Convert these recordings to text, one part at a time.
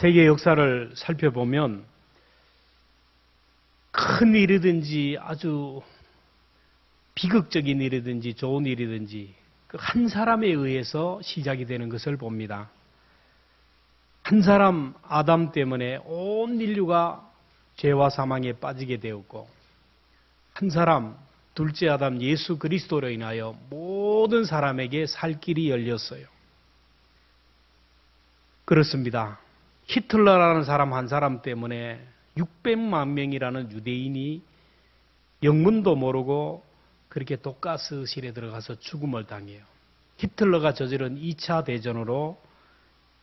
세계 역사를 살펴보면 큰 일이든지 아주 비극적인 일이든지 좋은 일이든지 그 한 사람에 의해서 시작이 되는 것을 봅니다. 한 사람 아담 때문에 온 인류가 죄와 사망에 빠지게 되었고, 한 사람 둘째 아담 예수 그리스도로 인하여 모든 사람에게 살 길이 열렸어요. 그렇습니다. 히틀러라는 사람 한 사람 때문에 600만 명이라는 유대인이 영문도 모르고 그렇게 독가스실에 들어가서 죽음을 당해요. 히틀러가 저지른 2차 대전으로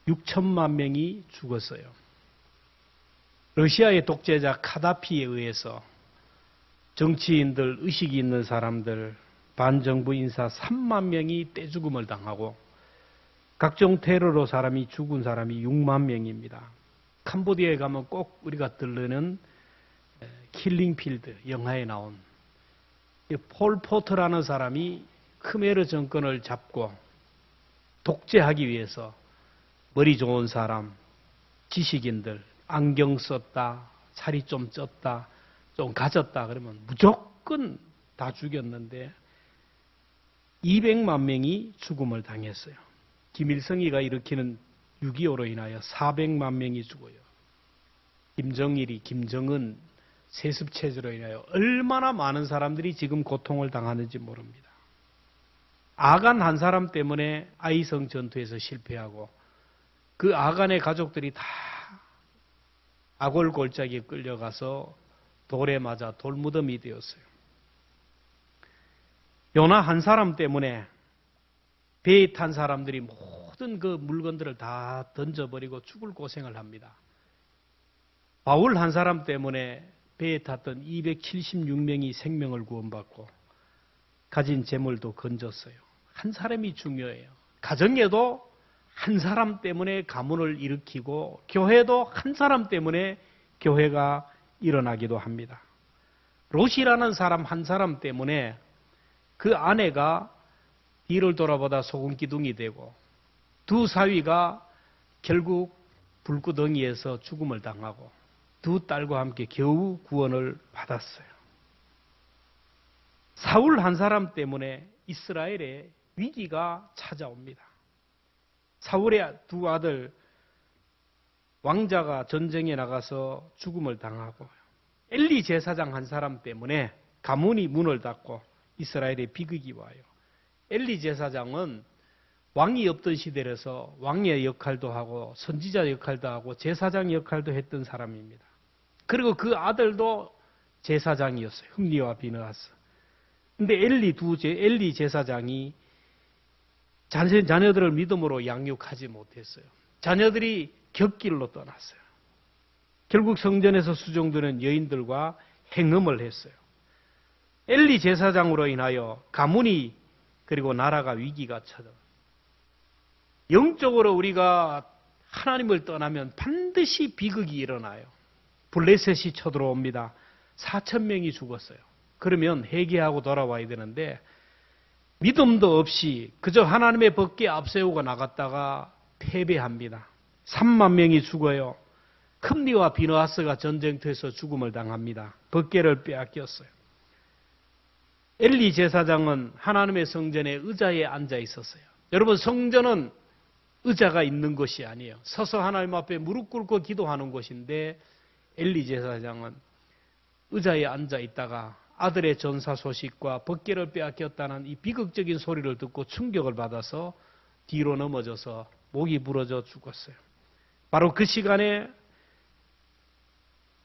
6천만 명이 죽었어요. 러시아의 독재자 카다피에 의해서 정치인들, 의식이 있는 사람들, 반정부 인사 3만 명이 떼죽음을 당하고 각종 테러로 사람이 죽은 사람이 6만 명입니다. 캄보디아에 가면 꼭 우리가 들르는 킬링필드 영화에 나온 폴 포터라는 사람이 크메르 정권을 잡고 독재하기 위해서 머리 좋은 사람, 지식인들, 안경 썼다, 살이 좀 쪘다, 좀 가졌다 그러면 무조건 다 죽였는데 200만 명이 죽음을 당했어요. 김일성이가 일으키는 6.25로 인하여 400만 명이 죽어요. 김정일이, 김정은 세습체제로 인하여 얼마나 많은 사람들이 지금 고통을 당하는지 모릅니다. 아간 한 사람 때문에 아이성 전투에서 실패하고 그 아간의 가족들이 다 아골골짜기에 끌려가서 돌에 맞아 돌무덤이 되었어요. 요나 한 사람 때문에 배에 탄 사람들이 모든 그 물건들을 다 던져버리고 죽을 고생을 합니다. 바울 한 사람 때문에 배에 탔던 276명이 생명을 구원받고 가진 재물도 건졌어요. 한 사람이 중요해요. 가정에도 한 사람 때문에 가문을 일으키고 교회도 한 사람 때문에 교회가 일어나기도 합니다. 롯이라는 사람 한 사람 때문에 그 아내가 뒤를 돌아보다 소금 기둥이 되고 두 사위가 결국 불구덩이에서 죽음을 당하고 두 딸과 함께 겨우 구원을 받았어요. 사울 한 사람 때문에 이스라엘에 위기가 찾아옵니다. 사울의 두 아들 왕자가 전쟁에 나가서 죽음을 당하고 엘리 제사장 한 사람 때문에 가문이 문을 닫고 이스라엘에 비극이 와요. 엘리 제사장은 왕이 없던 시대라서 왕의 역할도 하고 선지자 역할도 하고 제사장 역할도 했던 사람입니다. 그리고 그 아들도 제사장이었어요. 흠니와 비느하스. 근데 엘리 제사장이 자녀들을 믿음으로 양육하지 못했어요. 자녀들이 곁길로 떠났어요. 결국 성전에서 수종드는 여인들과 행음을 했어요. 엘리 제사장으로 인하여 가문이 그리고 나라가 위기가 찾아와요. 영적으로 우리가 하나님을 떠나면 반드시 비극이 일어나요. 블레셋이 쳐들어옵니다. 4,000명이 죽었어요. 그러면 회개하고 돌아와야 되는데 믿음도 없이 그저 하나님의 법궤 앞세우고 나갔다가 패배합니다. 3만 명이 죽어요. 큼니와 비느하스가 전쟁터에서 죽음을 당합니다. 법궤를 빼앗겼어요. 엘리 제사장은 하나님의 성전에 의자에 앉아 있었어요. 여러분, 성전은 의자가 있는 것이 아니에요. 서서 하나님 앞에 무릎 꿇고 기도하는 곳인데 엘리 제사장은 의자에 앉아 있다가 아들의 전사 소식과 법궤를 빼앗겼다는 이 비극적인 소리를 듣고 충격을 받아서 뒤로 넘어져서 목이 부러져 죽었어요. 바로 그 시간에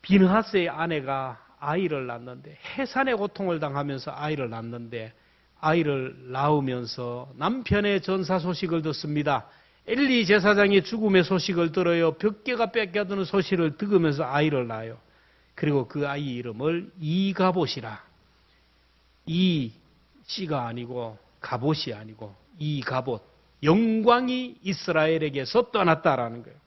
비느하스의 아내가 아이를 낳는데 해산의 고통을 당하면서 아이를 낳는데 아이를 낳으면서 남편의 전사 소식을 듣습니다. 엘리 제사장의 죽음의 소식을 들어요. 벽궤가 뺏겨드는 소식을 들으면서 아이를 낳아요. 그리고 그 아이 이름을 이가봇이라. 이 씨가 아니고 가봇이 아니고 이가봇. 영광이 이스라엘에게서 떠났다라는 거예요.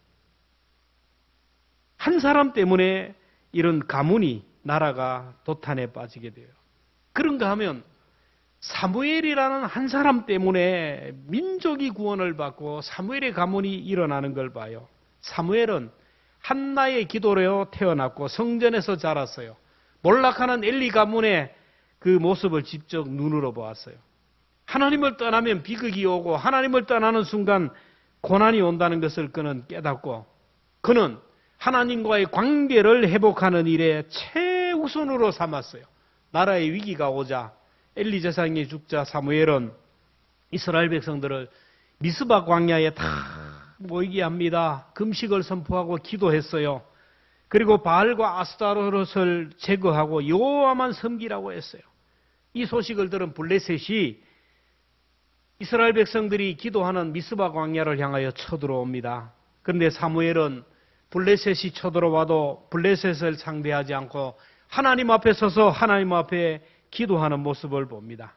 한 사람 때문에 이런 가문이 나라가 도탄에 빠지게 돼요. 그런가 하면 사무엘이라는 한 사람 때문에 민족이 구원을 받고 사무엘의 가문이 일어나는 걸 봐요. 사무엘은 한나의 기도로 태어났고 성전에서 자랐어요. 몰락하는 엘리 가문의 그 모습을 직접 눈으로 보았어요. 하나님을 떠나면 비극이 오고 하나님을 떠나는 순간 고난이 온다는 것을 그는 깨닫고 그는 하나님과의 관계를 회복하는 일에 최우선으로 삼았어요. 나라의 위기가 오자 엘리 제사장이 죽자 사무엘은 이스라엘 백성들을 미스바 광야에 다 모이게 합니다. 금식을 선포하고 기도했어요. 그리고 바알과 아스타롯을 제거하고 여호와만 섬기라고 했어요. 이 소식을 들은 블레셋이 이스라엘 백성들이 기도하는 미스바 광야를 향하여 쳐들어옵니다. 그런데 사무엘은 블레셋이 쳐들어와도 블레셋을 상대하지 않고 하나님 앞에 서서 하나님 앞에 기도하는 모습을 봅니다.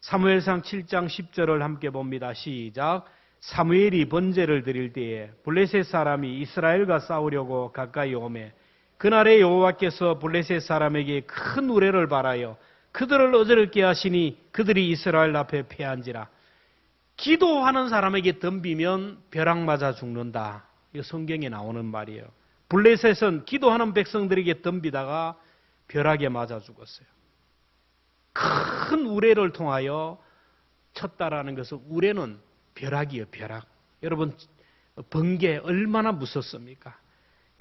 사무엘상 7장 10절을 함께 봅니다. 시작. 사무엘이 번제를 드릴 때에 블레셋 사람이 이스라엘과 싸우려고 가까이 오매 그날에 여호와께서 블레셋 사람에게 큰 우레를 발하여 그들을 어지럽게 하시니 그들이 이스라엘 앞에 패한지라. 기도하는 사람에게 덤비면 벼락 맞아 죽는다. 이거 성경에 나오는 말이에요. 블레셋은 기도하는 백성들에게 덤비다가 벼락에 맞아 죽었어요. 큰 우레를 통하여 쳤다라는 것은 우레는 벼락이에요, 벼락. 여러분, 번개 얼마나 무섭습니까?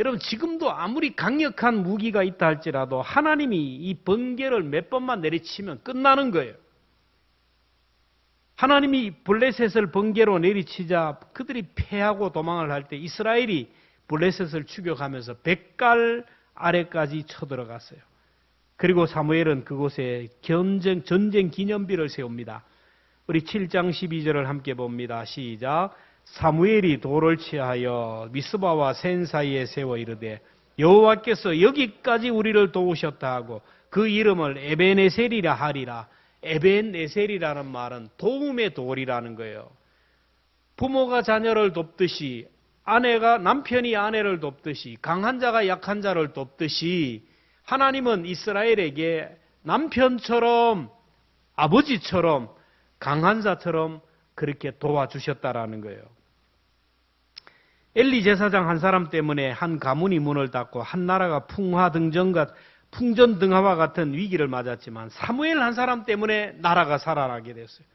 여러분, 지금도 아무리 강력한 무기가 있다 할지라도 하나님이 이 번개를 몇 번만 내리치면 끝나는 거예요. 하나님이 블레셋을 번개로 내리치자 그들이 패하고 도망을 할 때 이스라엘이 블레셋을 추격하면서 백갈 아래까지 쳐들어갔어요. 그리고 사무엘은 그곳에 전쟁 기념비를 세웁니다. 우리 7장 12절을 함께 봅니다. 시작. 사무엘이 돌을 취하여 미스바와 센 사이에 세워 이르되 여호와께서 여기까지 우리를 도우셨다 하고 그 이름을 에벤에셀이라 하리라. 에벤에셀이라는 말은 도움의 돌이라는 거예요. 부모가 자녀를 돕듯이 남편이 아내를 돕듯이 강한 자가 약한 자를 돕듯이 하나님은 이스라엘에게 남편처럼 아버지처럼 강한 자처럼 그렇게 도와주셨다라는 거예요. 엘리 제사장 한 사람 때문에 한 가문이 문을 닫고 한 나라가 풍전등화와 같은 위기를 맞았지만 사무엘 한 사람 때문에 나라가 살아나게 됐어요.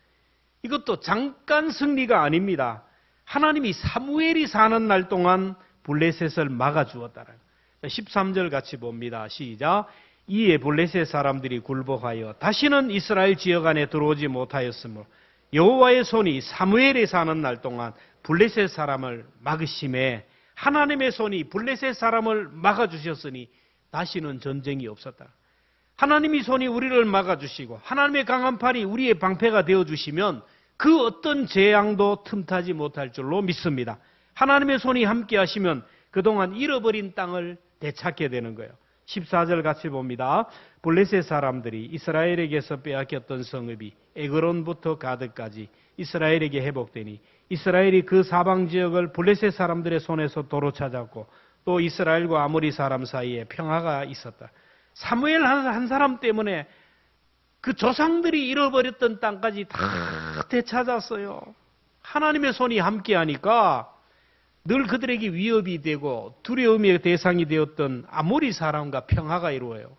이것도 잠깐 승리가 아닙니다. 하나님이 사무엘이 사는 날 동안 블레셋을 막아주었다는 거예요. 13절 같이 봅니다. 시작. 이에 블레셋 사람들이 굴복하여 다시는 이스라엘 지역 안에 들어오지 못하였으므로 여호와의 손이 사무엘이 사는 날 동안 블레셋 사람을 막으심에 하나님의 손이 블레셋 사람을 막아주셨으니 다시는 전쟁이 없었다. 하나님의 손이 우리를 막아주시고 하나님의 강한 팔이 우리의 방패가 되어주시면 그 어떤 재앙도 틈타지 못할 줄로 믿습니다. 하나님의 손이 함께 하시면 그동안 잃어버린 땅을 되찾게 되는 거예요. 14절 같이 봅니다. 블레셋 사람들이 이스라엘에게서 빼앗겼던 성읍이 에그론부터 가드까지 이스라엘에게 회복되니 이스라엘이 그 사방 지역을 블레셋 사람들의 손에서 도로 찾았고 또 이스라엘과 아모리 사람 사이에 평화가 있었다. 사무엘 한 사람 때문에 그 조상들이 잃어버렸던 땅까지 다 되찾았어요. 하나님의 손이 함께하니까 늘 그들에게 위협이 되고 두려움의 대상이 되었던 아모리 사람과 평화가 이루어요.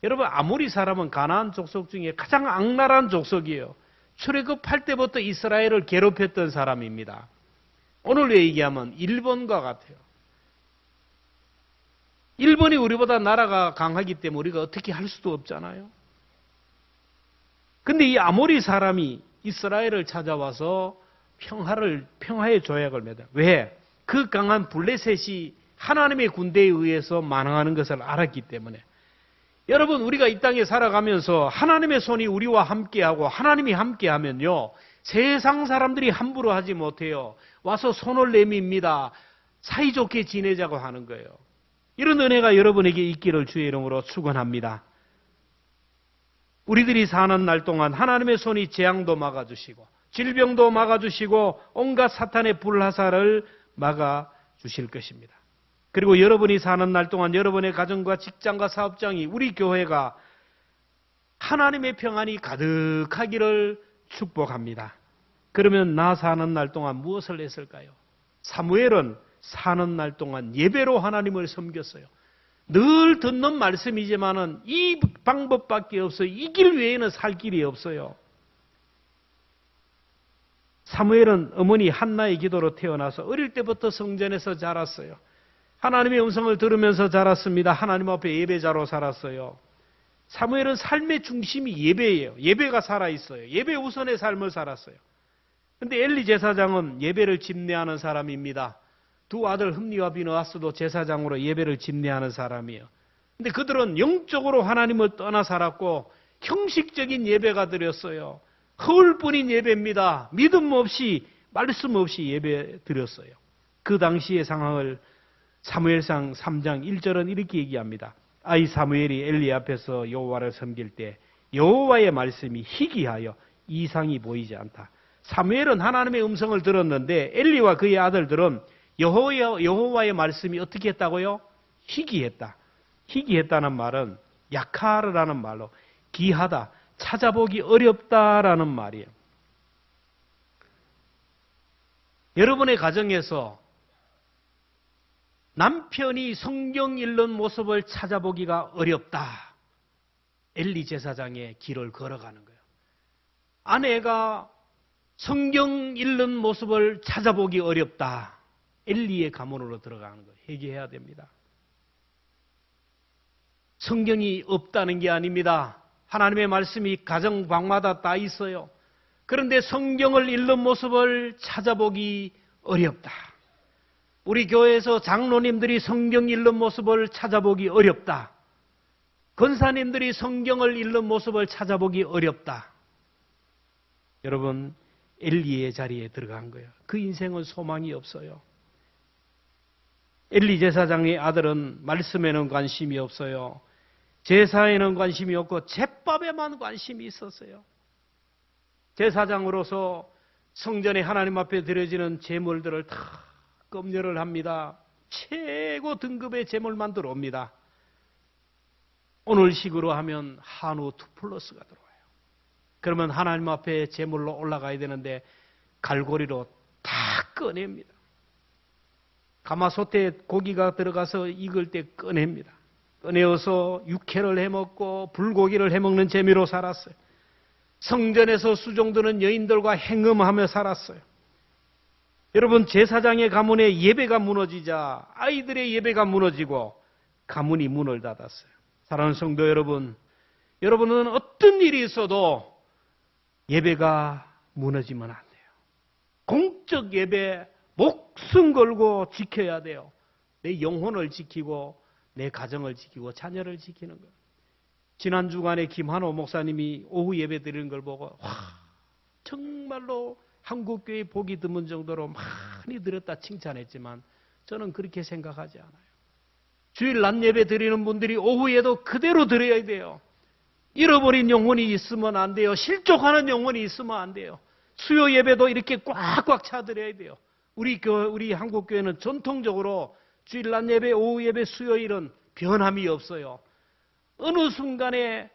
여러분, 아모리 사람은 가나안 족속 중에 가장 악랄한 족속이에요. 출애굽할 때부터 이스라엘을 괴롭혔던 사람입니다. 오늘 얘기하면 일본과 같아요. 일본이 우리보다 나라가 강하기 때문에 우리가 어떻게 할 수도 없잖아요. 근데 이 아모리 사람이 이스라엘을 찾아와서 평화의 조약을 맺어요. 왜? 그 강한 블레셋이 하나님의 군대에 의해서 만항하는 것을 알았기 때문에. 여러분, 우리가 이 땅에 살아가면서 하나님의 손이 우리와 함께하고 하나님이 함께하면요, 세상 사람들이 함부로 하지 못해요. 와서 손을 내밉니다. 사이좋게 지내자고 하는 거예요. 이런 은혜가 여러분에게 있기를 주의 이름으로 축원합니다. 우리들이 사는 날 동안 하나님의 손이 재앙도 막아주시고 질병도 막아주시고 온갖 사탄의 불화살을 막아주실 것입니다. 그리고 여러분이 사는 날 동안 여러분의 가정과 직장과 사업장이 우리 교회가 하나님의 평안이 가득하기를 축복합니다. 그러면 나 사는 날 동안 무엇을 했을까요? 사무엘은 사는 날 동안 예배로 하나님을 섬겼어요. 늘 듣는 말씀이지만은 이 방법밖에 없어요. 이 길 외에는 살 길이 없어요. 사무엘은 어머니 한나의 기도로 태어나서 어릴 때부터 성전에서 자랐어요. 하나님의 음성을 들으면서 자랐습니다. 하나님 앞에 예배자로 살았어요. 사무엘은 삶의 중심이 예배예요. 예배가 살아있어요. 예배 우선의 삶을 살았어요. 그런데 엘리 제사장은 예배를 집례하는 사람입니다. 두 아들 흠니와 비느하스도 제사장으로 예배를 집례하는 사람이에요. 그런데 그들은 영적으로 하나님을 떠나 살았고 형식적인 예배가 드렸어요. 허울뿐인 예배입니다. 믿음 없이 말씀 없이 예배 드렸어요. 그 당시의 상황을 사무엘상 3장 1절은 이렇게 얘기합니다. 아이 사무엘이 엘리 앞에서 여호와를 섬길 때 여호와의 말씀이 희귀하여 이상이 보이지 않다. 사무엘은 하나님의 음성을 들었는데 엘리와 그의 아들들은 여호와의 말씀이 어떻게 했다고요? 희귀했다. 희귀했다는 말은 약하라는 말로 기하다, 찾아보기 어렵다라는 말이에요. 여러분의 가정에서 남편이 성경 읽는 모습을 찾아보기가 어렵다. 엘리 제사장의 길을 걸어가는 거예요. 아내가 성경 읽는 모습을 찾아보기 어렵다. 엘리의 가문으로 들어가는 거예요. 회개해야 됩니다. 성경이 없다는 게 아닙니다. 하나님의 말씀이 가정 방마다 다 있어요. 그런데 성경을 읽는 모습을 찾아보기 어렵다. 우리 교회에서 장로님들이 성경 읽는 모습을 찾아보기 어렵다. 권사님들이 성경을 읽는 모습을 찾아보기 어렵다. 여러분, 엘리의 자리에 들어간 거예요. 그 인생은 소망이 없어요. 엘리 제사장의 아들은 말씀에는 관심이 없어요. 제사에는 관심이 없고 제밥에만 관심이 있었어요. 제사장으로서 성전에 하나님 앞에 드려지는 제물들을 다 검열을 합니다. 최고 등급의 제물만 들어옵니다. 오늘식으로 하면 한우 2플러스가 들어와요. 그러면 하나님 앞에 제물로 올라가야 되는데 갈고리로 다 꺼냅니다. 가마솥에 고기가 들어가서 익을 때 꺼냅니다. 꺼내어서 육회를 해먹고 불고기를 해먹는 재미로 살았어요. 성전에서 수종드는 여인들과 행음하며 살았어요. 여러분, 제사장의 가문의 예배가 무너지자 아이들의 예배가 무너지고 가문이 문을 닫았어요. 사랑하는 성도 여러분, 여러분은 어떤 일이 있어도 예배가 무너지면 안 돼요. 공적 예배 목숨 걸고 지켜야 돼요. 내 영혼을 지키고 내 가정을 지키고 자녀를 지키는 거예요. 지난 주간에 김한호 목사님이 오후 예배 드리는 걸 보고 정말로 한국교회 보기 드문 정도로 많이 드렸다 칭찬했지만 저는 그렇게 생각하지 않아요. 주일 낮 예배 드리는 분들이 오후에도 그대로 드려야 돼요. 잃어버린 영혼이 있으면 안 돼요. 실족하는 영혼이 있으면 안 돼요. 수요 예배도 이렇게 꽉꽉 차드려야 돼요. 우리 한국교회는 전통적으로 주일 낮 예배, 오후 예배, 수요일은 변함이 없어요. 어느 순간에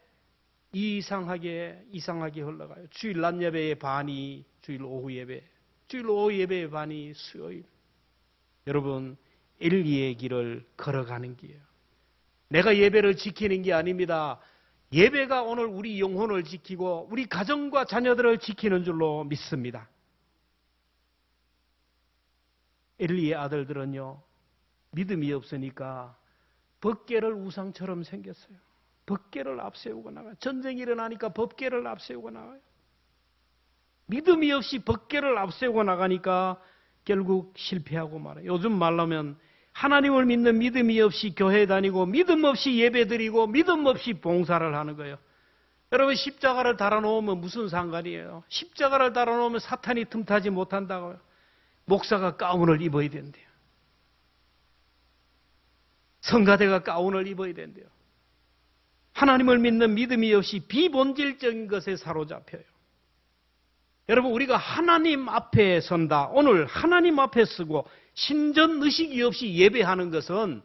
이상하게 흘러가요. 주일 낮 예배의 반이 주일 오후 예배, 주일 오후 예배의 반이 수요일. 여러분, 엘리의 길을 걸어가는 길이에요. 내가 예배를 지키는 게 아닙니다. 예배가 오늘 우리 영혼을 지키고 우리 가정과 자녀들을 지키는 줄로 믿습니다. 엘리의 아들들은요, 믿음이 없으니까 법궤를 우상처럼 생겼어요. 법궤를 앞세우고 나가요. 전쟁이 일어나니까 법궤를 앞세우고 나가요. 믿음이 없이 법궤를 앞세우고 나가니까 결국 실패하고 말아요. 요즘 말로 하면 하나님을 믿는 믿음이 없이 교회 다니고 믿음 없이 예배드리고 믿음 없이 봉사를 하는 거예요. 여러분, 십자가를 달아놓으면 무슨 상관이에요? 십자가를 달아놓으면 사탄이 틈타지 못한다고요. 목사가 가운을 입어야 된대요. 성가대가 가운을 입어야 된대요. 하나님을 믿는 믿음이 없이 비본질적인 것에 사로잡혀요. 여러분, 우리가 하나님 앞에 선다. 오늘 하나님 앞에 서고 신전 의식이 없이 예배하는 것은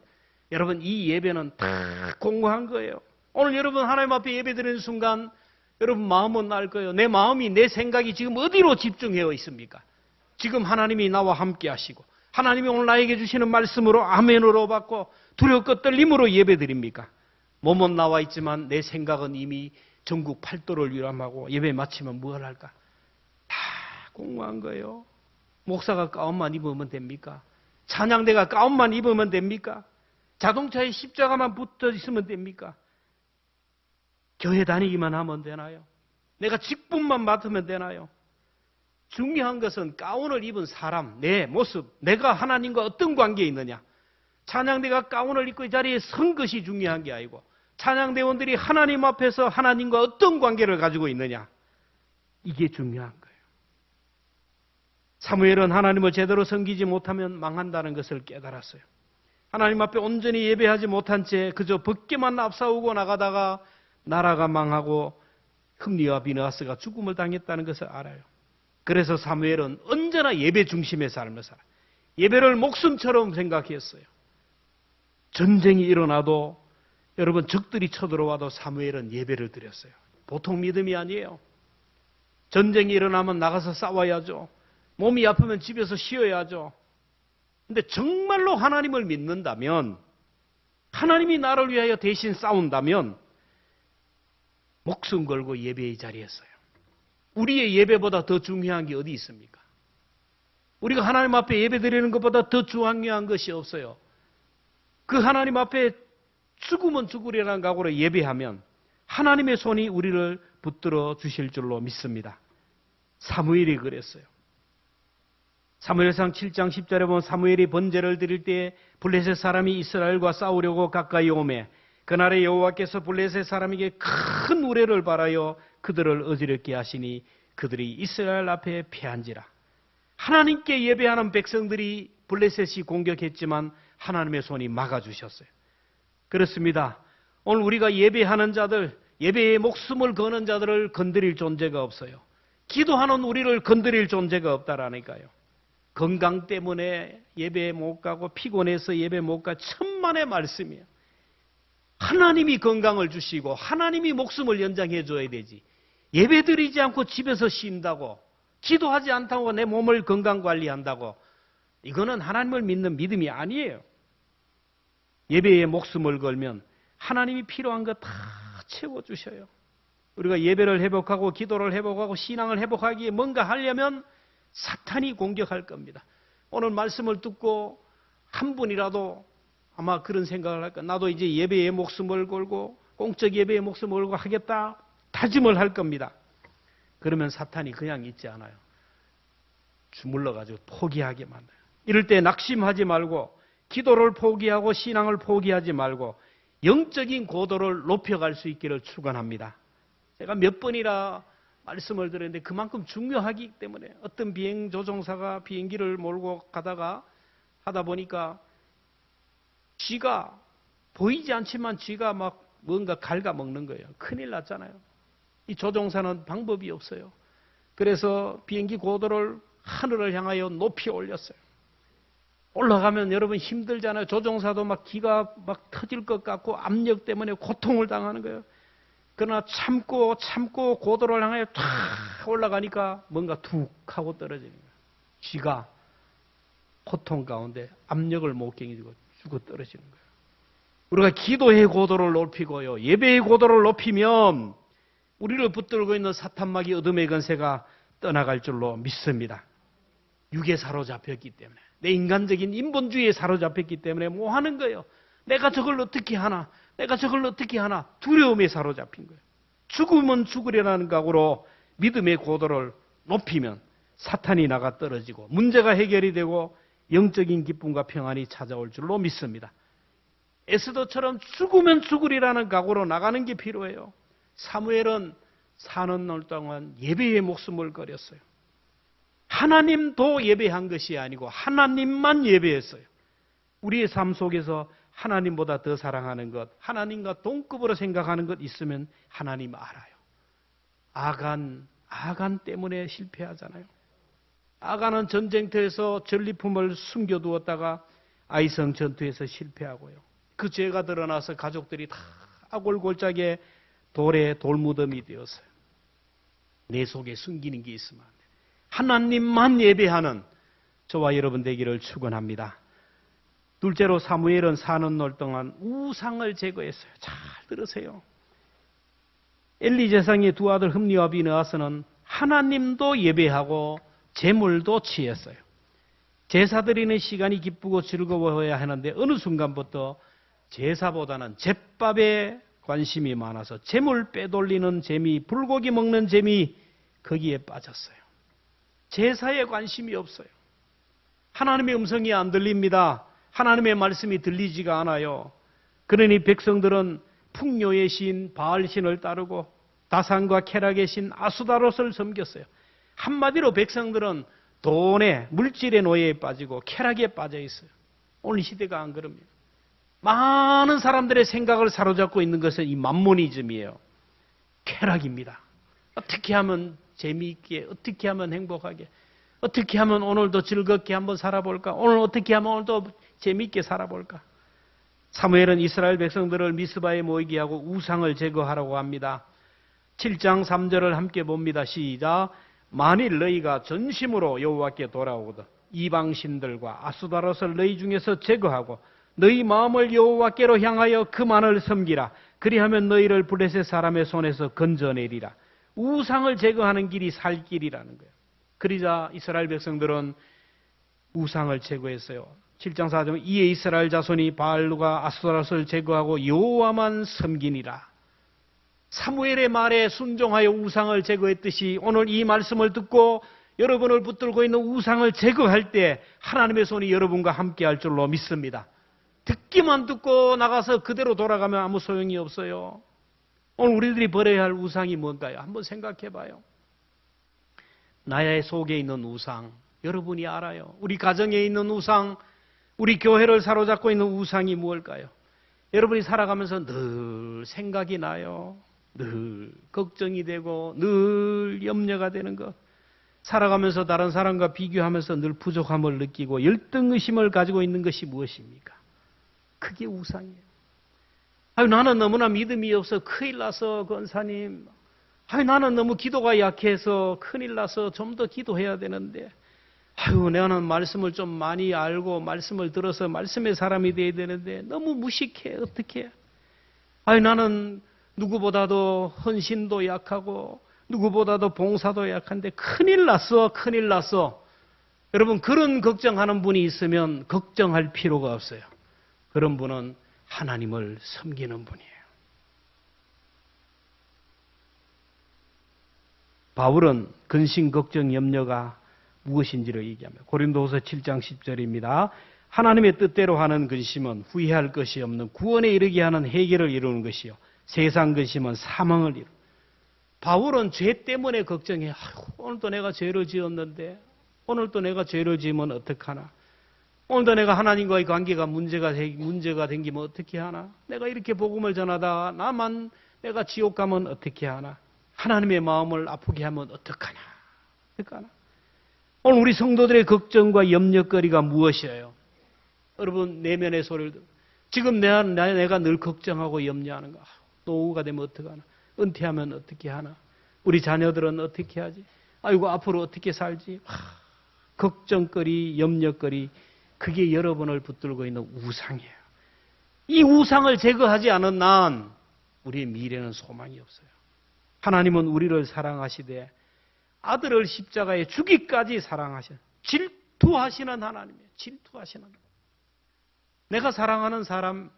여러분, 이 예배는 다 공고한 거예요. 오늘 여러분 하나님 앞에 예배드리는 순간 여러분 마음은 알 거예요. 내 마음이, 내 생각이 지금 어디로 집중되어 있습니까? 지금 하나님이 나와 함께 하시고 하나님이 오늘 나에게 주시는 말씀으로 아멘으로 받고 두렵고 떨림으로 예배드립니까? 몸은 나와 있지만 내 생각은 이미 전국 팔도를 위람하고 예배 마치면 뭘 할까? 다 공부한 거예요. 목사가 가운만 입으면 됩니까? 찬양대가 가운만 입으면 됩니까? 자동차에 십자가만 붙어 있으면 됩니까? 교회 다니기만 하면 되나요? 내가 직분만 맡으면 되나요? 중요한 것은 가운을 입은 사람, 내 모습, 내가 하나님과 어떤 관계에 있느냐. 찬양대가 가운을 입고 이 자리에 선 것이 중요한 게 아니고 찬양대원들이 하나님 앞에서 하나님과 어떤 관계를 가지고 있느냐. 이게 중요한 거예요. 사무엘은 하나님을 제대로 섬기지 못하면 망한다는 것을 깨달았어요. 하나님 앞에 온전히 예배하지 못한 채 그저 벗게만 앞세우고 나가다가 나라가 망하고 흠니와 비느하스가 죽음을 당했다는 것을 알아요. 그래서 사무엘은 언제나 예배 중심의 삶을 살아요. 예배를 목숨처럼 생각했어요. 전쟁이 일어나도 여러분 적들이 쳐들어와도 사무엘은 예배를 드렸어요. 보통 믿음이 아니에요. 전쟁이 일어나면 나가서 싸워야죠. 몸이 아프면 집에서 쉬어야죠. 근데 정말로 하나님을 믿는다면, 하나님이 나를 위하여 대신 싸운다면 목숨 걸고 예배의 자리에 서요. 우리의 예배보다 더 중요한 게 어디 있습니까? 우리가 하나님 앞에 예배 드리는 것보다 더 중요한 것이 없어요. 그 하나님 앞에 죽으면 죽으리라는 각오로 예배하면 하나님의 손이 우리를 붙들어 주실 줄로 믿습니다. 사무엘이 그랬어요. 사무엘상 7장 10절에 보면 사무엘이 번제를 드릴 때에 블레셋 사람이 이스라엘과 싸우려고 가까이 오매 그날에 여호와께서 블레셋 사람에게 큰 우레를 발하여 그들을 어지럽게 하시니 그들이 이스라엘 앞에 패한지라. 하나님께 예배하는 백성들이 블레셋이 공격했지만 하나님의 손이 막아주셨어요. 그렇습니다. 오늘 우리가 예배하는 자들, 예배에 목숨을 거는 자들을 건드릴 존재가 없어요. 기도하는 우리를 건드릴 존재가 없다라니까요. 건강 때문에 예배 못 가고 피곤해서 예배 못 가 천만의 말씀이에요. 하나님이 건강을 주시고 하나님이 목숨을 연장해 줘야 되지. 예배 드리지 않고 집에서 쉰다고, 기도하지 않다고 내 몸을 건강 관리한다고, 이거는 하나님을 믿는 믿음이 아니에요. 예배에 목숨을 걸면 하나님이 필요한 거 다 채워주셔요. 우리가 예배를 회복하고 기도를 회복하고 신앙을 회복하기에 뭔가 하려면 사탄이 공격할 겁니다. 오늘 말씀을 듣고 한 분이라도 아마 그런 생각을 할 거야. 나도 이제 예배에 목숨을 걸고 공적 예배에 목숨을 걸고 하겠다 다짐을 할 겁니다. 그러면 사탄이 그냥 있지 않아요. 주물러가지고 포기하게 만들어요. 이럴 때 낙심하지 말고 기도를 포기하고 신앙을 포기하지 말고 영적인 고도를 높여갈 수 있기를 축원합니다. 제가 몇 번이나 말씀을 드렸는데 그만큼 중요하기 때문에 어떤 비행 조종사가 비행기를 몰고 가다가 하다 보니까 쥐가 보이지 않지만 쥐가 막 뭔가 갉아먹는 거예요. 큰일 났잖아요. 이 조종사는 방법이 없어요. 그래서 비행기 고도를 하늘을 향하여 높이 올렸어요. 올라가면 여러분 힘들잖아요. 조종사도 막 기가 막 터질 것 같고 압력 때문에 고통을 당하는 거예요. 그러나 참고 고도를 향하여 탁 올라가니까 뭔가 툭 하고 떨어지는 거예요. 쥐가 고통 가운데 압력을 못 견디고 죽어 떨어지는 거예요. 우리가 기도의 고도를 높이고요, 예배의 고도를 높이면 우리를 붙들고 있는 사탄마귀 어둠의 권세가 떠나갈 줄로 믿습니다. 육에 사로잡혔기 때문에, 내 인간적인 인본주의에 사로잡혔기 때문에 뭐 하는 거예요? 내가 저걸 어떻게 하나? 내가 저걸 어떻게 하나? 두려움에 사로잡힌 거예요. 죽으면 죽으리라는 각오로 믿음의 고도를 높이면 사탄이 나가 떨어지고 문제가 해결이 되고 영적인 기쁨과 평안이 찾아올 줄로 믿습니다. 에스더처럼 죽으면 죽으리라는 각오로 나가는 게 필요해요. 사무엘은 사는 날 동안 예배의 목숨을 걸었어요. 하나님도 예배한 것이 아니고 하나님만 예배했어요. 우리의 삶 속에서 하나님보다 더 사랑하는 것, 하나님과 동급으로 생각하는 것 있으면 하나님 알아요. 아간 때문에 실패하잖아요. 아간은 전쟁터에서 전리품을 숨겨두었다가 아이성 전투에서 실패하고요. 그 죄가 드러나서 가족들이 다 아골골짜기에 돌에 돌무덤이 되었어요. 내 속에 숨기는 게 있으면 안 돼. 하나님만 예배하는 저와 여러분 되기를 축원합니다. 둘째로 사무엘은 사는 날 동안 우상을 제거했어요. 잘 들으세요. 엘리 제사장의 두 아들 흠니와 비느하스는 하나님도 예배하고 제물도 취했어요. 제사 드리는 시간이 기쁘고 즐거워야 하는데 어느 순간부터 제사보다는 제밥에 관심이 많아서 제물 빼돌리는 재미, 불고기 먹는 재미 거기에 빠졌어요. 제사에 관심이 없어요. 하나님의 음성이 안 들립니다. 하나님의 말씀이 들리지가 않아요. 그러니 백성들은 풍요의 신 바알신을 따르고 다산과 쾌락의 신 아수다롯을 섬겼어요. 한마디로 백성들은 돈에 물질의 노예에 빠지고 쾌락에 빠져 있어요. 오늘 시대가 안 그럽니다. 많은 사람들의 생각을 사로잡고 있는 것은 이 맘모니즘이에요. 쾌락입니다. 어떻게 하면 재미있게, 어떻게 하면 행복하게, 어떻게 하면 오늘도 즐겁게 한번 살아볼까? 오늘 어떻게 하면 오늘도 재미있게 살아볼까? 사무엘은 이스라엘 백성들을 미스바에 모이게 하고 우상을 제거하라고 합니다. 7장 3절을 함께 봅니다. 시작. 만일 너희가 전심으로 여호와께 돌아오거든 이방신들과 아수다롯을 너희 중에서 제거하고 너희 마음을 여호와께로 향하여 그만을 섬기라. 그리하면 너희를 블레셋 사람의 손에서 건져내리라. 우상을 제거하는 길이 살 길이라는 거예요. 그러자 이스라엘 백성들은 우상을 제거했어요. 7장 4절 이에 이스라엘 자손이 바알과 아스타롯을 제거하고 여호와만 섬기니라. 사무엘의 말에 순종하여 우상을 제거했듯이 오늘 이 말씀을 듣고 여러분을 붙들고 있는 우상을 제거할 때 하나님의 손이 여러분과 함께 할 줄로 믿습니다. 듣기만 듣고 나가서 그대로 돌아가면 아무 소용이 없어요. 오늘 우리들이 버려야 할 우상이 뭔가요? 한번 생각해 봐요. 나의 속에 있는 우상, 여러분이 알아요. 우리 가정에 있는 우상, 우리 교회를 사로잡고 있는 우상이 무엇일까요? 여러분이 살아가면서 늘 생각이 나요. 늘 걱정이 되고 늘 염려가 되는 것. 살아가면서 다른 사람과 비교하면서 늘 부족함을 느끼고 열등의심을 가지고 있는 것이 무엇입니까? 그게 우상이에요. 아유, 나는 너무나 믿음이 없어 큰일 나서 권사님. 아유, 나는 너무 기도가 약해서 큰일 나서 좀 더 기도해야 되는데. 아유, 나는 말씀을 좀 많이 알고 말씀을 들어서 말씀의 사람이 돼야 되는데 너무 무식해. 어떻게? 아유, 나는 누구보다도 헌신도 약하고 누구보다도 봉사도 약한데 큰일 났어. 큰일 났어. 여러분, 그런 걱정하는 분이 있으면 걱정할 필요가 없어요. 그런 분은 하나님을 섬기는 분이에요. 바울은 근심, 걱정, 염려가 무엇인지를 얘기합니다. 고린도후서 7장 10절입니다. 하나님의 뜻대로 하는 근심은 후회할 것이 없는 구원에 이르게 하는 해결을 이루는 것이요. 세상 근심은 사망을 이루는. 바울은 죄 때문에 걱정해. 아이고, 오늘도 내가 죄를 지었는데 오늘도 내가 죄를 지으면 어떡하나. 오늘도 내가 하나님과의 관계가 문제가 생기면 어떻게 하나? 내가 이렇게 복음을 전하다 나만 내가 지옥 가면 어떻게 하나? 하나님의 마음을 아프게 하면 어떡하나? 어떡하나? 오늘 우리 성도들의 걱정과 염려거리가 무엇이에요? 여러분, 내면의 소리를 듣고 지금 내가 늘 걱정하고 염려하는 거. 노후가 되면 어떡하나? 은퇴하면 어떻게 하나? 우리 자녀들은 어떻게 하지? 아이고, 앞으로 어떻게 살지? 걱정거리, 염려거리, 그게 여러분을 붙들고 있는 우상이에요. 이 우상을 제거하지 않은 난 우리의 미래는 소망이 없어요. 하나님은 우리를 사랑하시되 아들을 십자가에 주기까지 사랑하시는, 질투하시는 하나님이에요. 질투하시는 하나님. 내가 사랑하는 사람,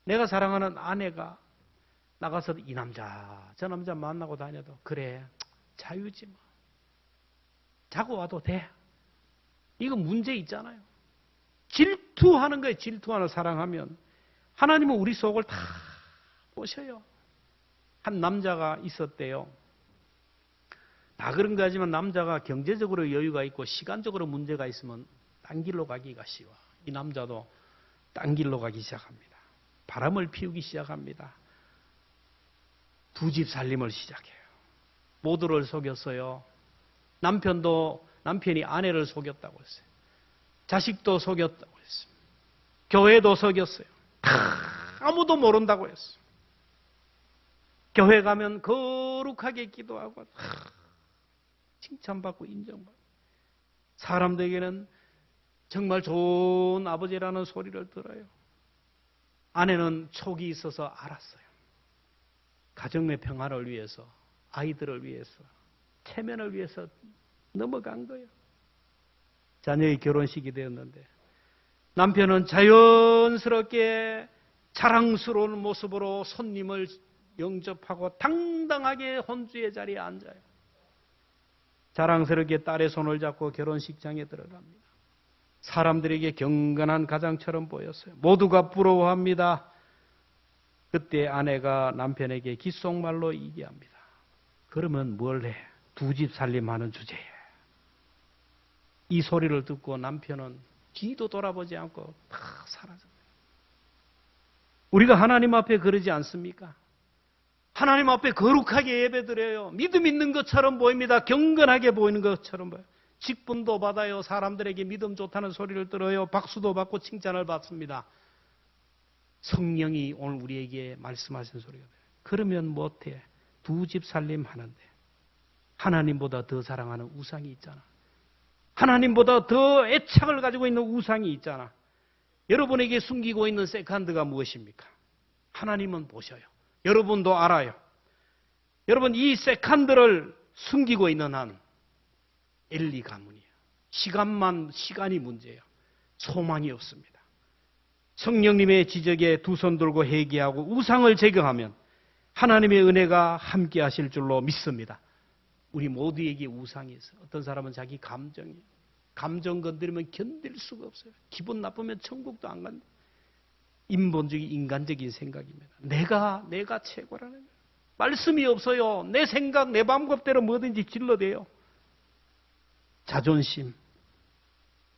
내가 사랑하는 아내가 나가서 이 남자, 저 남자 만나고 다녀도 그래, 자유지 뭐. 자고 와도 돼. 이거 문제 있잖아요. 질투하는 거예요. 질투하는 사랑하면. 하나님은 우리 속을 다 보셔요. 한 남자가 있었대요. 다 그런 거 하지만 남자가 경제적으로 여유가 있고 시간적으로 문제가 있으면 딴 길로 가기가 쉬워. 이 남자도 딴 길로 가기 시작합니다. 바람을 피우기 시작합니다. 두 집 살림을 시작해요. 모두를 속였어요. 남편이 아내를 속였다고 했어요. 자식도 속였다고 했어요. 교회도 속였어요. 아무도 모른다고 했어요. 교회 가면 거룩하게 기도하고 칭찬받고 인정받고. 사람들에게는 정말 좋은 아버지라는 소리를 들어요. 아내는 촉이 있어서 알았어요. 가정 내 평화를 위해서, 아이들을 위해서, 체면을 위해서 넘어간 거예요. 자녀의 결혼식이 되었는데 남편은 자연스럽게 자랑스러운 모습으로 손님을 영접하고 당당하게 혼주의 자리에 앉아요. 자랑스럽게 딸의 손을 잡고 결혼식장에 들어갑니다. 사람들에게 경건한 가장처럼 보였어요. 모두가 부러워합니다. 그때 아내가 남편에게 귓속말로 얘기합니다. 그러면 뭘 해? 두 집 살림하는 주제에. 이 소리를 듣고 남편은 뒤도 돌아보지 않고 다 사라졌어요. 우리가 하나님 앞에 그러지 않습니까? 하나님 앞에 거룩하게 예배드려요. 믿음 있는 것처럼 보입니다. 경건하게 보이는 것처럼 보여요. 직분도 받아요. 사람들에게 믿음 좋다는 소리를 들어요. 박수도 받고 칭찬을 받습니다. 성령이 오늘 우리에게 말씀하신 소리가 돼요. 그러면 못해. 두 집 살림 하는데 하나님보다 더 사랑하는 우상이 있잖아. 하나님보다 더 애착을 가지고 있는 우상이 있잖아. 여러분에게 숨기고 있는 세컨드가 무엇입니까? 하나님은 보셔요. 여러분도 알아요. 여러분 이 세컨드를 숨기고 있는 한 엘리 가문이에요. 시간이 문제예요. 소망이 없습니다. 성령님의 지적에 두 손 들고 회개하고 우상을 제거하면 하나님의 은혜가 함께 하실 줄로 믿습니다. 우리 모두에게 우상이 있어요. 어떤 사람은 자기 감정이에요. 감정 건드리면 견딜 수가 없어요. 기분 나쁘면 천국도 안 간다. 인본주의 인간적인 생각입니다. 내가 최고라는 거예요. 말씀이 없어요. 내 생각, 내 방법대로 뭐든지 질러대요. 자존심.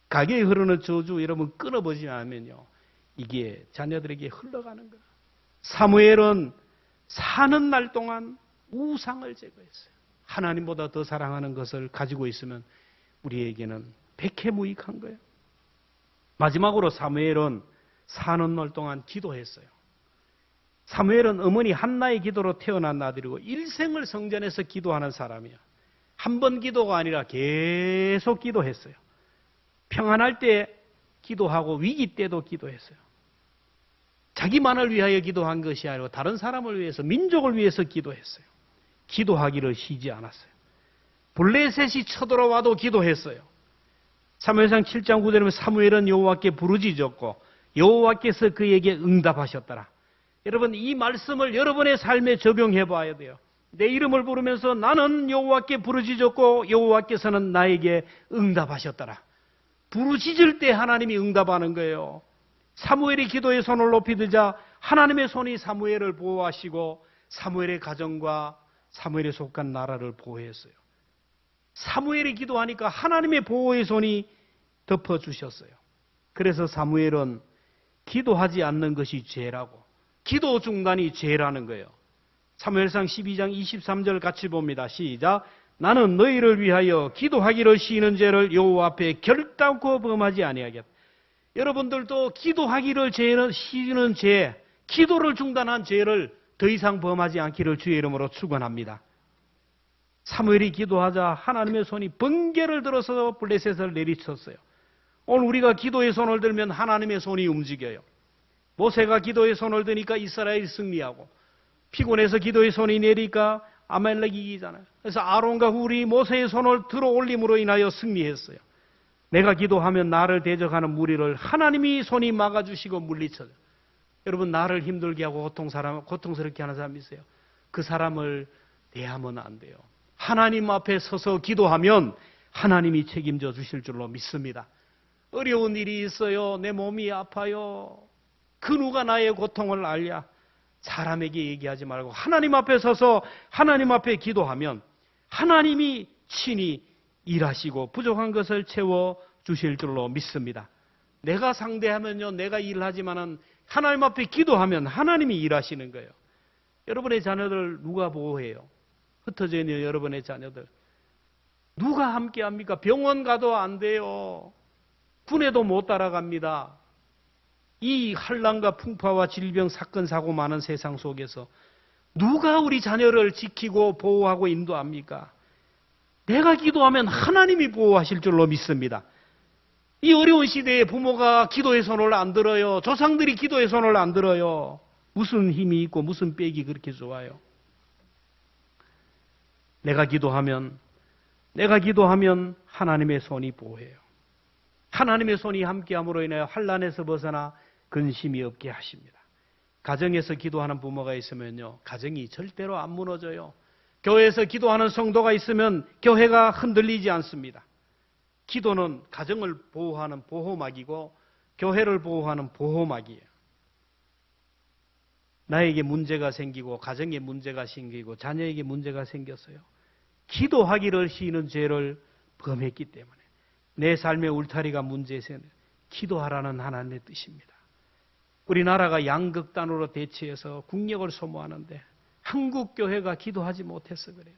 가게에 흐르는 저주 여러분 끊어보지 않으면요. 이게 자녀들에게 흘러가는 거예요. 사무엘은 사는 날 동안 우상을 제거했어요. 하나님보다 더 사랑하는 것을 가지고 있으면 우리에게는 백해무익한 거예요. 마지막으로 사무엘은 사는 날 동안 기도했어요. 사무엘은 어머니 한나의 기도로 태어난 아들이고 일생을 성전에서 기도하는 사람이에요. 한 번 기도가 아니라 계속 기도했어요. 평안할 때 기도하고 위기 때도 기도했어요. 자기만을 위하여 기도한 것이 아니고 다른 사람을 위해서, 민족을 위해서 기도했어요. 기도하기를 쉬지 않았어요. 블레셋이 쳐들어와도 기도했어요. 사무엘상 7장 9절에 보면 사무엘은 여호와께 부르짖었고 여호와께서 그에게 응답하셨더라. 여러분 이 말씀을 여러분의 삶에 적용해 봐야 돼요. 내 이름을 부르면서 나는 여호와께 부르짖었고 여호와께서는 나에게 응답하셨더라. 부르짖을 때 하나님이 응답하는 거예요. 사무엘이 기도의 손을 높이 들자 하나님의 손이 사무엘을 보호하시고 사무엘의 가정과 사무엘에 속한 나라를 보호했어요. 사무엘이 기도하니까 하나님의 보호의 손이 덮어주셨어요. 그래서 사무엘은 기도하지 않는 것이 죄라고, 기도 중단이 죄라는 거예요. 사무엘상 12장 23절 같이 봅니다. 시작. 나는 너희를 위하여 기도하기를 쉬는 죄를 여호와 앞에 결단코 범하지 아니하겠다. 여러분들도 기도하기를 쉬는 죄, 기도를 중단한 죄를 더 이상 범하지 않기를 주의 이름으로 축원합니다. 사무엘이 기도하자 하나님의 손이 번개를 들어서 블레셋을 내리쳤어요. 오늘 우리가 기도의 손을 들면 하나님의 손이 움직여요. 모세가 기도의 손을 드니까 이스라엘이 승리하고 피곤해서 기도의 손이 내리니까 아말렉이 이기잖아요. 그래서 아론과 훌이 모세의 손을 들어 올림으로 인하여 승리했어요. 내가 기도하면 나를 대적하는 무리를 하나님이 손이 막아주시고 물리쳐요. 여러분 나를 힘들게 하고 고통스럽게 하는 사람이 있어요. 그 사람을 대하면 안 돼요. 하나님 앞에 서서 기도하면 하나님이 책임져 주실 줄로 믿습니다. 어려운 일이 있어요. 내 몸이 아파요. 그 누가 나의 고통을 알랴. 사람에게 얘기하지 말고 하나님 앞에 서서 하나님 앞에 기도하면 하나님이 친히 일하시고 부족한 것을 채워 주실 줄로 믿습니다. 내가 상대하면요, 내가 일하지만은 하나님 앞에 기도하면 하나님이 일하시는 거예요. 여러분의 자녀들 누가 보호해요? 흩어져 있는 여러분의 자녀들 누가 함께 합니까? 병원 가도 안 돼요. 군에도 못 따라갑니다. 이 환난과 풍파와 질병, 사건, 사고 많은 세상 속에서 누가 우리 자녀를 지키고 보호하고 인도합니까? 내가 기도하면 하나님이 보호하실 줄로 믿습니다. 이 어려운 시대에 부모가 기도의 손을 안 들어요. 조상들이 기도의 손을 안 들어요. 무슨 힘이 있고 무슨 빽이 그렇게 좋아요. 내가 기도하면 하나님의 손이 보호해요. 하나님의 손이 함께함으로 인하여 환난에서 벗어나 근심이 없게 하십니다. 가정에서 기도하는 부모가 있으면요, 가정이 절대로 안 무너져요. 교회에서 기도하는 성도가 있으면 교회가 흔들리지 않습니다. 기도는 가정을 보호하는 보호막이고 교회를 보호하는 보호막이에요. 나에게 문제가 생기고 가정에 문제가 생기고 자녀에게 문제가 생겼어요. 기도하기를 시이는 죄를 범했기 때문에 내 삶의 울타리가 문제에서는 기도하라는 하나님의 뜻입니다. 우리나라가 양극단으로 대치해서 국력을 소모하는데 한국 교회가 기도하지 못해서 그래요.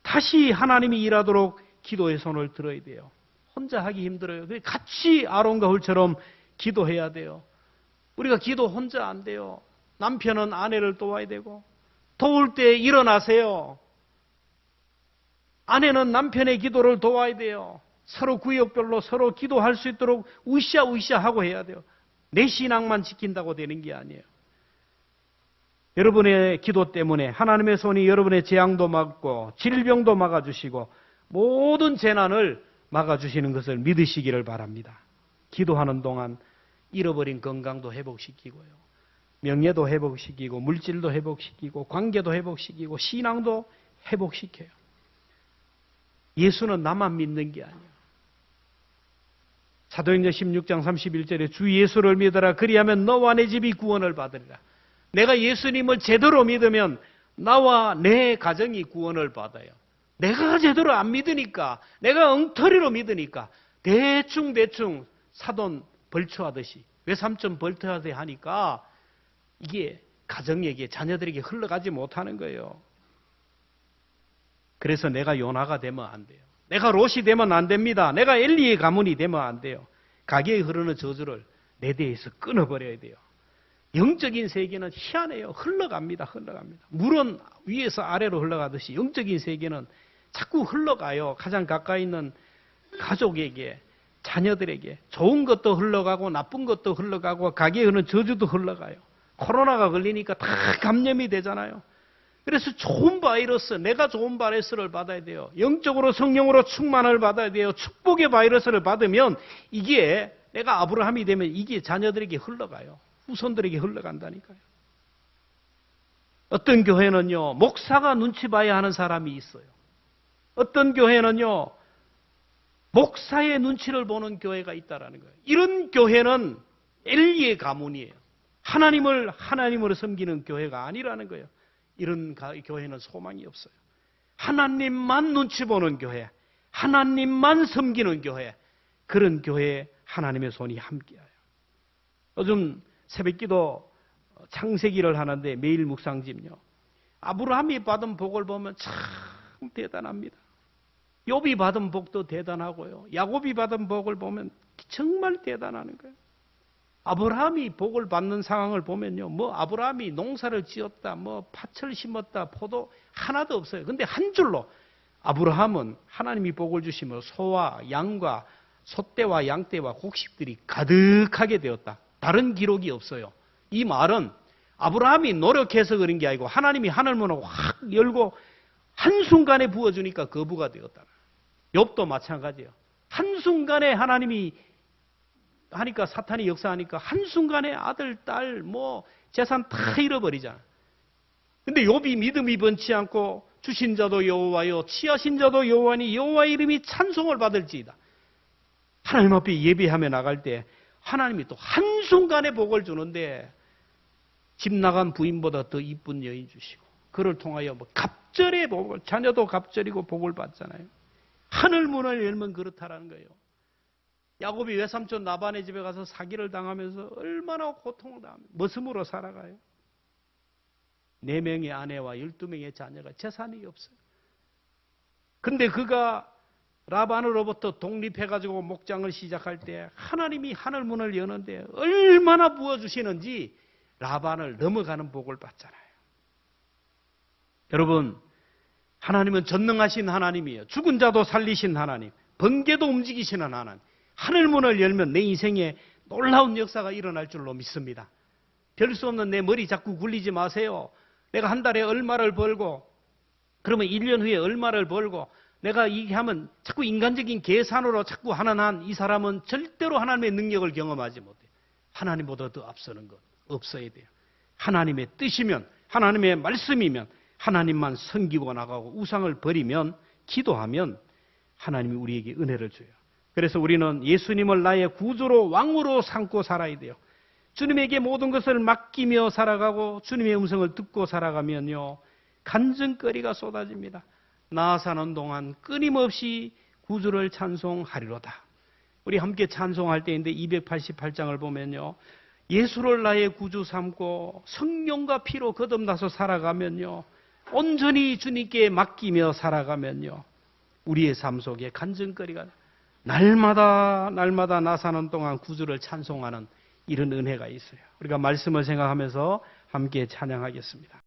다시 하나님이 일하도록 기도의 손을 들어야 돼요. 혼자 하기 힘들어요. 같이 아론과 훌처럼 기도해야 돼요. 우리가 기도 혼자 안 돼요. 남편은 아내를 도와야 되고, 도울 때 일어나세요. 아내는 남편의 기도를 도와야 돼요. 서로 구역별로 서로 기도할 수 있도록 으쌰으쌰 하고 해야 돼요. 내 신앙만 지킨다고 되는 게 아니에요. 여러분의 기도 때문에 하나님의 손이 여러분의 재앙도 막고 질병도 막아주시고 모든 재난을 막아주시는 것을 믿으시기를 바랍니다. 기도하는 동안 잃어버린 건강도 회복시키고요. 명예도 회복시키고 물질도 회복시키고 관계도 회복시키고 신앙도 회복시켜요. 예수는 나만 믿는 게 아니에요. 사도행전 16장 31절에 주 예수를 믿어라. 그리하면 너와 내 집이 구원을 받으리라. 내가 예수님을 제대로 믿으면 나와 내 가정이 구원을 받아요. 내가 제대로 안 믿으니까, 내가 엉터리로 믿으니까 대충 사돈 벌초하듯이 외삼촌 벌초하듯이 하니까 이게 가정에게 자녀들에게 흘러가지 못하는 거예요. 그래서 내가 요나가 되면 안 돼요. 내가 롯이 되면 안 됩니다. 내가 엘리의 가문이 되면 안 돼요. 가게에 흐르는 저주를 내 대에서 끊어버려야 돼요. 영적인 세계는 희한해요. 흘러갑니다. 물은 위에서 아래로 흘러가듯이 영적인 세계는 자꾸 흘러가요. 가장 가까이 있는 가족에게, 자녀들에게 좋은 것도 흘러가고 나쁜 것도 흘러가고 가게에 흐르는 저주도 흘러가요. 코로나가 걸리니까 다 감염이 되잖아요. 그래서 좋은 바이러스, 내가 좋은 바이러스를 받아야 돼요. 영적으로 성령으로 충만을 받아야 돼요. 축복의 바이러스를 받으면 이게 내가 아브라함이 되면 이게 자녀들에게 흘러가요. 후손들에게 흘러간다니까요. 어떤 교회는요, 목사가 눈치 봐야 하는 사람이 있어요. 어떤 교회는요, 목사의 눈치를 보는 교회가 있다라는 거예요. 이런 교회는 엘리의 가문이에요. 하나님으로 섬기는 교회가 아니라는 거예요. 이런 교회는 소망이 없어요. 하나님만 눈치 보는 교회, 하나님만 섬기는 교회, 그런 교회에 하나님의 손이 함께해요. 요즘 새벽기도 창세기를 하는데 매일 묵상집요. 아브라함이 받은 복을 보면 참 대단합니다. 욥이 받은 복도 대단하고요. 야곱이 받은 복을 보면 정말 대단한 거예요. 아브라함이 복을 받는 상황을 보면요. 아브라함이 농사를 지었다, 밭을 심었다, 포도 하나도 없어요. 근데 한 줄로 아브라함은 하나님이 복을 주시며 소와 양과 소떼와 양떼와 곡식들이 가득하게 되었다. 다른 기록이 없어요. 이 말은 아브라함이 노력해서 그런 게 아니고 하나님이 하늘문을 확 열고 한순간에 부어주니까 거부가 되었다. 욥도 마찬가지예요. 한순간에 하나님이 하니까 사탄이 역사하니까 한순간에 아들, 딸, 재산 다 잃어버리잖아. 근데 욥이 믿음이 번치 않고 주신 자도 여호와요, 취하신 자도 여호와니 여호와의 이름이 찬송을 받을지이다. 하나님 앞에 예배하며 나갈 때 하나님이 또 한순간에 복을 주는데 집 나간 부인보다 더 이쁜 여인 주시고 그를 통하여 갑절의 복을, 자녀도 갑절이고 복을 받잖아요. 하늘 문을 열면 그렇다라는 거예요. 야곱이 외삼촌 라반의 집에 가서 사기를 당하면서 얼마나 고통을 당하며 머슴으로 살아가요. 4명의 아내와 12명의 자녀가 재산이 없어요. 근데 그가 라반으로부터 독립해가지고 목장을 시작할 때 하나님이 하늘 문을 여는데 얼마나 부어주시는지 라반을 넘어가는 복을 받잖아요. 여러분, 하나님은 전능하신 하나님이에요. 죽은 자도 살리신 하나님, 번개도 움직이시는 하나님. 하늘문을 열면 내 인생에 놀라운 역사가 일어날 줄로 믿습니다. 별 수 없는 내 머리 자꾸 굴리지 마세요. 내가 한 달에 얼마를 벌고, 그러면 1년 후에 얼마를 벌고, 내가 이게 하면 자꾸 인간적인 계산으로 자꾸 하는 한 이 사람은 절대로 하나님의 능력을 경험하지 못해요. 하나님보다 더 앞서는 것 없어야 돼요. 하나님의 뜻이면, 하나님의 말씀이면, 하나님만 섬기고 나가고 우상을 버리면, 기도하면 하나님이 우리에게 은혜를 줘요. 그래서 우리는 예수님을 나의 구주로 왕으로 삼고 살아야 돼요. 주님에게 모든 것을 맡기며 살아가고 주님의 음성을 듣고 살아가면요, 간증거리가 쏟아집니다. 나 사는 동안 끊임없이 구주를 찬송하리로다. 우리 함께 찬송할 때인데 288장을 보면요, 예수를 나의 구주 삼고 성령과 피로 거듭나서 살아가면요, 온전히 주님께 맡기며 살아가면요, 우리의 삶 속에 간증거리가 날마다 나 사는 동안 구주를 찬송하는 이런 은혜가 있어요. 우리가 말씀을 생각하면서 함께 찬양하겠습니다.